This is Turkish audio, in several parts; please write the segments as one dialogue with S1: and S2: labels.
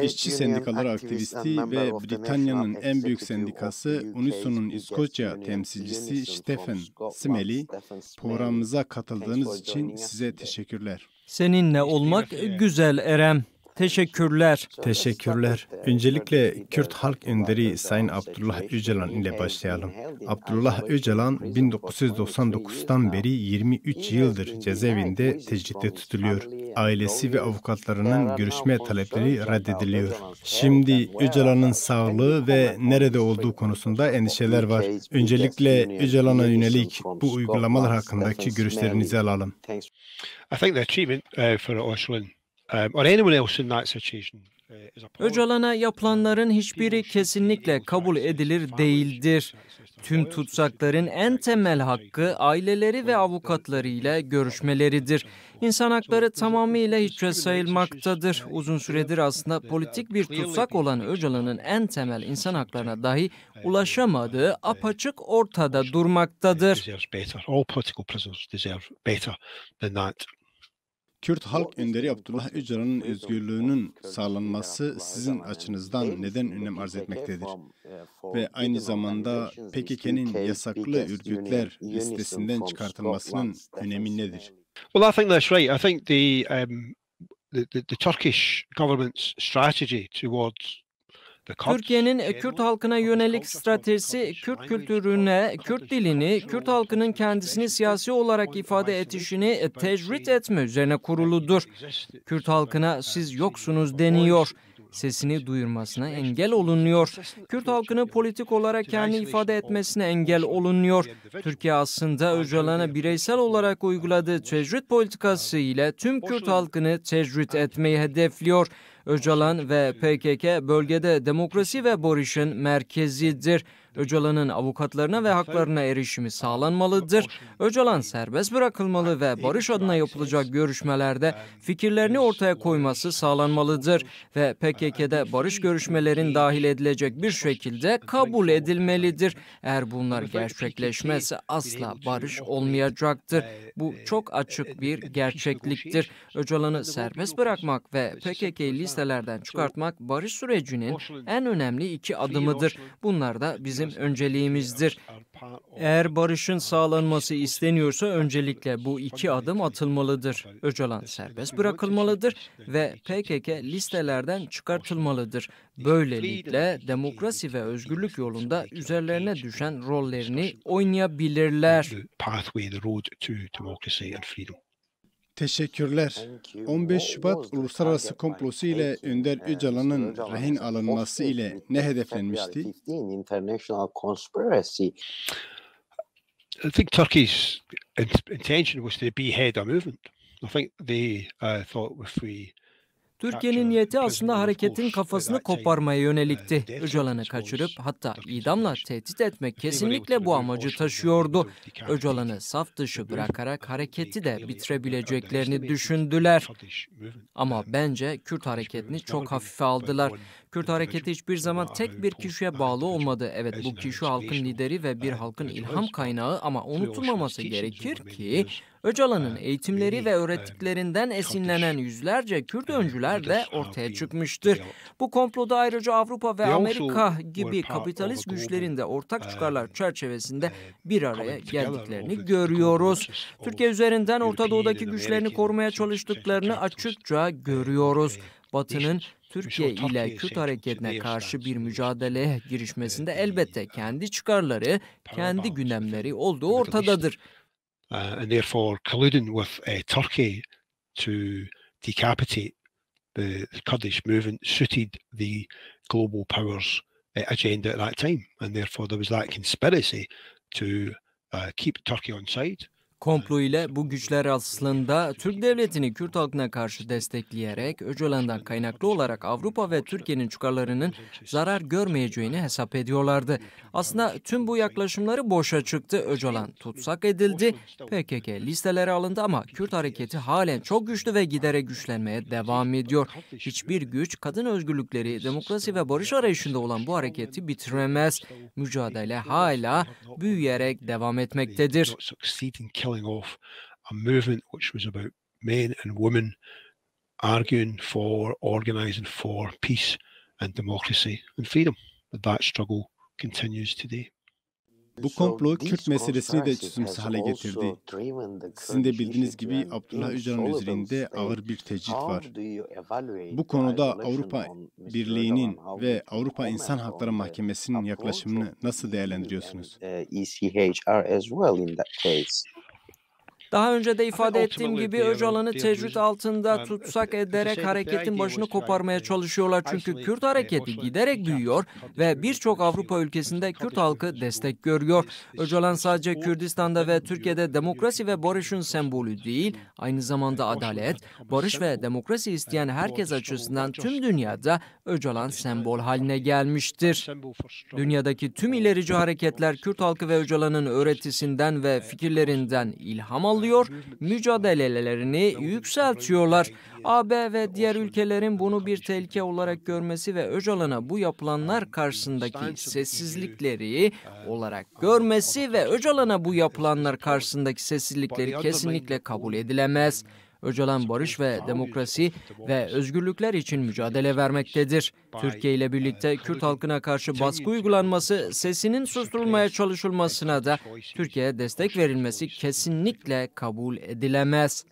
S1: İşçi sendikaları aktivisti ve Britanya'nın en büyük sendikası Unison'un İskoçya temsilcisi Stephen Smalley, programımıza katıldığınız için size teşekkürler.
S2: Seninle olmak güzel Erem. Teşekkürler.
S3: Teşekkürler. Öncelikle Kürt Halk Önderi Sayın Abdullah Öcalan ile başlayalım. Abdullah Öcalan 1999'dan beri 23 yıldır cezaevinde tecritte tutuluyor. Ailesi ve avukatlarının görüşme talepleri reddediliyor. Şimdi Öcalan'ın sağlığı ve nerede olduğu konusunda endişeler var. Öncelikle Öcalan'a yönelik bu uygulamalar hakkındaki görüşlerinizi alalım.
S4: I think the treatment for Öcalan or anyone else in that situation is appalling.
S2: Öcalan'a yapılanların hiçbiri kesinlikle kabul edilir değildir. Tüm tutsakların en temel hakkı aileleri ve avukatlarıyla görüşmeleridir. İnsan hakları tamamıyla hiçe sayılmaktadır. Uzun süredir aslında politik bir tutsak olan Öcalan'ın en temel insan haklarına dahi ulaşamadığı apaçık ortada durmaktadır.
S4: All political prisoners deserve better than that.
S1: Kürt Halk Önderi Abdullah Öcalan'ın özgürlüğünün sağlanması sizin açınızdan neden önem arz etmektedir? Ve aynı zamanda PKK'nın yasaklı örgütler listesinden çıkartılmasının önemi nedir?
S4: Well, I think that's right. I think the Turkish government's strategy towards
S2: Türkiye'nin Kürt halkına yönelik stratejisi, Kürt kültürüne, Kürt dilini, Kürt halkının kendisini siyasi olarak ifade etişini tecrit etme üzerine kuruludur. Kürt halkına siz yoksunuz deniyor. Sesini duyurmasına engel olunuyor. Kürt halkını politik olarak kendi ifade etmesine engel olunuyor. Türkiye aslında Öcalan'a bireysel olarak uyguladığı tecrit politikası ile tüm Kürt halkını tecrit etmeyi hedefliyor. Öcalan ve PKK bölgede demokrasi ve barışın merkezidir. Öcalan'ın avukatlarına ve haklarına erişimi sağlanmalıdır. Öcalan serbest bırakılmalı ve barış adına yapılacak görüşmelerde fikirlerini ortaya koyması sağlanmalıdır. Ve PKK'de barış görüşmelerin dahil edilecek bir şekilde kabul edilmelidir. Eğer bunlar gerçekleşmezse asla barış olmayacaktır. Bu çok açık bir gerçekliktir. Öcalan'ı serbest bırakmak ve PKK'yı listelerden çıkartmak barış sürecinin en önemli iki adımıdır. Bunlar da bizim önceliğimizdir. Eğer barışın sağlanması isteniyorsa öncelikle bu iki adım atılmalıdır. Öcalan serbest bırakılmalıdır ve PKK listelerden çıkartılmalıdır. Böylelikle demokrasi ve özgürlük yolunda üzerlerine düşen rollerini oynayabilirler.
S1: Teşekkürler. 15 Şubat Uluslararası Komplosu ile Önder Öcalan'ın rehin alınması ile ne hedeflenmişti?
S4: I think Turkey's intention was to behead a movement. I think they thought if we
S2: Türkiye'nin niyeti aslında hareketin kafasını koparmaya yönelikti. Öcalan'ı kaçırıp hatta idamla tehdit etmek kesinlikle bu amacı taşıyordu. Öcalan'ı saf dışı bırakarak hareketi de bitirebileceklerini düşündüler. Ama bence Kürt hareketini çok hafife aldılar. Kürt hareketi hiçbir zaman tek bir kişiye bağlı olmadı. Evet, bu kişi halkın lideri ve bir halkın ilham kaynağı ama unutulmaması gerekir ki Öcalan'ın eğitimleri ve öğrettiklerinden esinlenen yüzlerce Kürt öncüler de ortaya çıkmıştır. Bu komploda ayrıca Avrupa ve Amerika gibi kapitalist güçlerin de ortak çıkarlar çerçevesinde bir araya geldiklerini görüyoruz. Türkiye üzerinden Orta Doğu'daki güçlerini korumaya çalıştıklarını açıkça görüyoruz. Batı'nın Türkiye ile Kürt hareketine karşı bir mücadeleye girişmesinde elbette kendi çıkarları, kendi gündemleri olduğu ortadadır.
S4: And therefore colluding with Turkey to decapitate the Kurdish movement suited the global powers agenda at that time, and therefore there was that conspiracy to keep Turkey on side.
S2: Komplo ile bu güçler aslında Türk devletini Kürt halkına karşı destekleyerek Öcalan'dan kaynaklı olarak Avrupa ve Türkiye'nin çıkarlarının zarar görmeyeceğini hesap ediyorlardı. Aslında tüm bu yaklaşımları boşa çıktı. Öcalan tutsak edildi, PKK listelere alındı ama Kürt hareketi halen çok güçlü ve giderek güçlenmeye devam ediyor. Hiçbir güç kadın özgürlükleri, demokrasi ve barış arayışında olan bu hareketi bitiremez. Mücadele hala büyüyerek devam etmektedir.
S4: Killing off a movement which was about men and women arguing for, organizing for peace and democracy and freedom. That struggle continues today.
S1: Bu komplo Kürt meselesini de çözümsüz hale getirdi. Sizin de bildiğiniz gibi Abdullah Öcalan üzerinde ağır bir tecrit var. Bu konuda Avrupa Birliği'nin ve Avrupa İnsan Hakları Mahkemesi'nin yaklaşımını nasıl değerlendiriyorsunuz?
S2: Daha önce de ifade ettiğim gibi Öcalan'ı tecrit altında tutsak ederek hareketin başını koparmaya çalışıyorlar. Çünkü Kürt hareketi giderek büyüyor ve birçok Avrupa ülkesinde Kürt halkı destek görüyor. Öcalan sadece Kürdistan'da ve Türkiye'de demokrasi ve barışın sembolü değil, aynı zamanda adalet, barış ve demokrasi isteyen herkes açısından tüm dünyada Öcalan sembol haline gelmiştir. Dünyadaki tüm ilerici hareketler Kürt halkı ve Öcalan'ın öğretisinden ve fikirlerinden ilham alıyor, mücadelelerini yükseltiyorlar. AB ve diğer ülkelerin bunu bir tehlike olarak görmesi ve Öcalan'a bu yapılanlar karşısındaki sessizlikleri olarak görmesi ve Öcalan'a bu yapılanlar karşısındaki sessizlikleri kesinlikle kabul edilemez. Öcalan barış ve demokrasi ve özgürlükler için mücadele vermektedir. Türkiye ile birlikte Kürt halkına karşı baskı uygulanması, sesinin susturulmaya çalışılmasına da Türkiye'ye destek verilmesi kesinlikle kabul edilemez.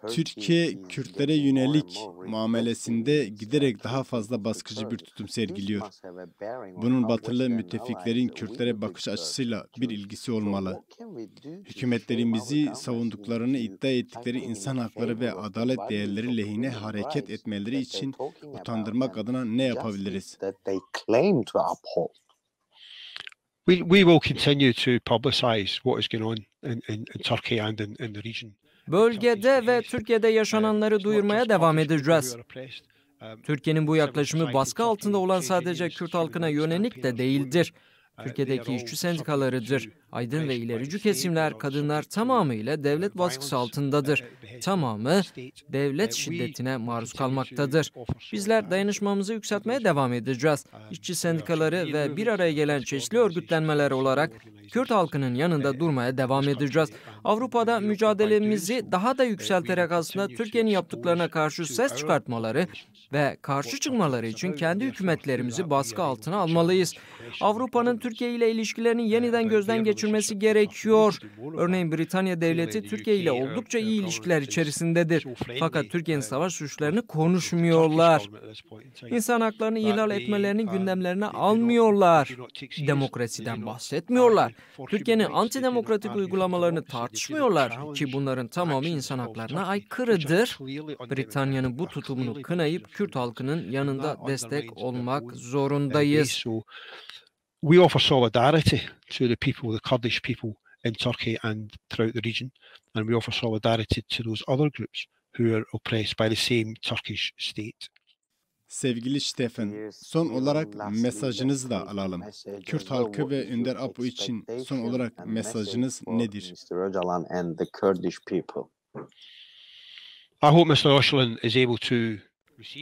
S1: Türkiye, Kürtlere yönelik muamelesinde giderek daha fazla baskıcı bir tutum sergiliyor. Bunun batılı müttefiklerin Kürtlere bakış açısıyla bir ilgisi olmalı. Hükümetlerimizi savunduklarını iddia ettikleri insan hakları ve adalet değerleri lehine hareket etmeleri için utandırmak adına ne yapabiliriz?
S4: We will continue to publicize what is going on in Turkey and in the region.
S2: Bölgede ve Türkiye'de yaşananları duyurmaya devam edeceğiz. Türkiye'nin bu yaklaşımı baskı altında olan sadece Kürt halkına yönelik de değildir. Türkiye'deki işçi sendikalarıdır. Aydın ve ilerici kesimler, kadınlar tamamıyla devlet baskısı altındadır. Tamamı devlet şiddetine maruz kalmaktadır. Bizler dayanışmamızı yükseltmeye devam edeceğiz. İşçi sendikaları ve bir araya gelen çeşitli örgütlenmeler olarak Kürt halkının yanında durmaya devam edeceğiz. Avrupa'da mücadelemizi daha da yükselterek aslında Türkiye'nin yaptıklarına karşı ses çıkartmaları ve karşı çıkmaları için kendi hükümetlerimizi baskı altına almalıyız. Avrupa'nın Türkiye ile ilişkilerini yeniden gözden geçirmesi gerekiyor. Örneğin Britanya devleti Türkiye ile oldukça iyi ilişkiler içerisindedir. Fakat Türkiye'nin savaş suçlarını konuşmuyorlar. İnsan haklarını ihlal etmelerini gündemlerine almıyorlar. Demokrasiden bahsetmiyorlar. Türkiye'nin antidemokratik uygulamalarını tartışmıyorlar ki bunların tamamı insan haklarına aykırıdır. Britanya'nın bu tutumunu kınayıp Kürt halkının yanında destek olmak zorundayız.
S4: We offer solidarity to the people, the Kurdish people in Turkey and throughout the region, and we offer solidarity to those other groups who are oppressed by the same Turkish state.
S1: Sevgili Stefan, son olarak mesajınızı da alalım. Kürt halkı ve Önder Apo için son olarak mesajınız nedir?
S4: I hope Mr. Öcalan is able to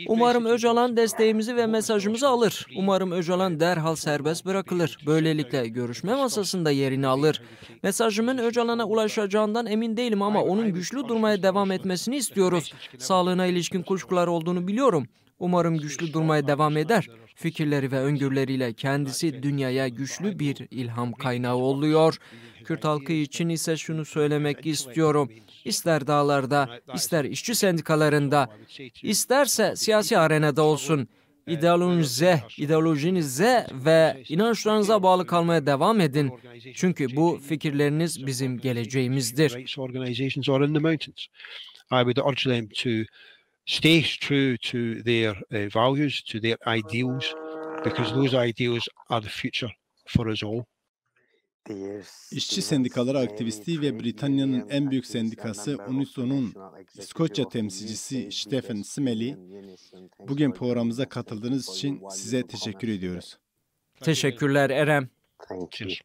S2: Umarım Öcalan desteğimizi ve mesajımızı alır. Umarım Öcalan derhal serbest bırakılır. Böylelikle görüşme masasında yerini alır. Mesajımın Öcalan'a ulaşacağından emin değilim ama onun güçlü durmaya devam etmesini istiyoruz. Sağlığına ilişkin kuşkular olduğunu biliyorum. Umarım güçlü durmaya devam eder. Fikirleri ve öngörüleriyle kendisi dünyaya güçlü bir ilham kaynağı oluyor. Kürt halkı için ise şunu söylemek istiyorum. İster dağlarda, ister işçi sendikalarında, isterse siyasi arenada olsun. İdeolojinize ve inançlarınıza bağlı kalmaya devam edin. Çünkü bu fikirleriniz bizim geleceğimizdir.
S4: I would urge them to stay true to their values, to their ideals, because those ideals are the future for us all.
S1: İşçi sendikaları aktivisti ve Britanya'nın en büyük sendikası UNISO'nun İskoçya temsilcisi Stephen Smalley, bugün programımıza katıldığınız için size teşekkür ediyoruz.
S2: Teşekkürler Erem.
S4: Cheers.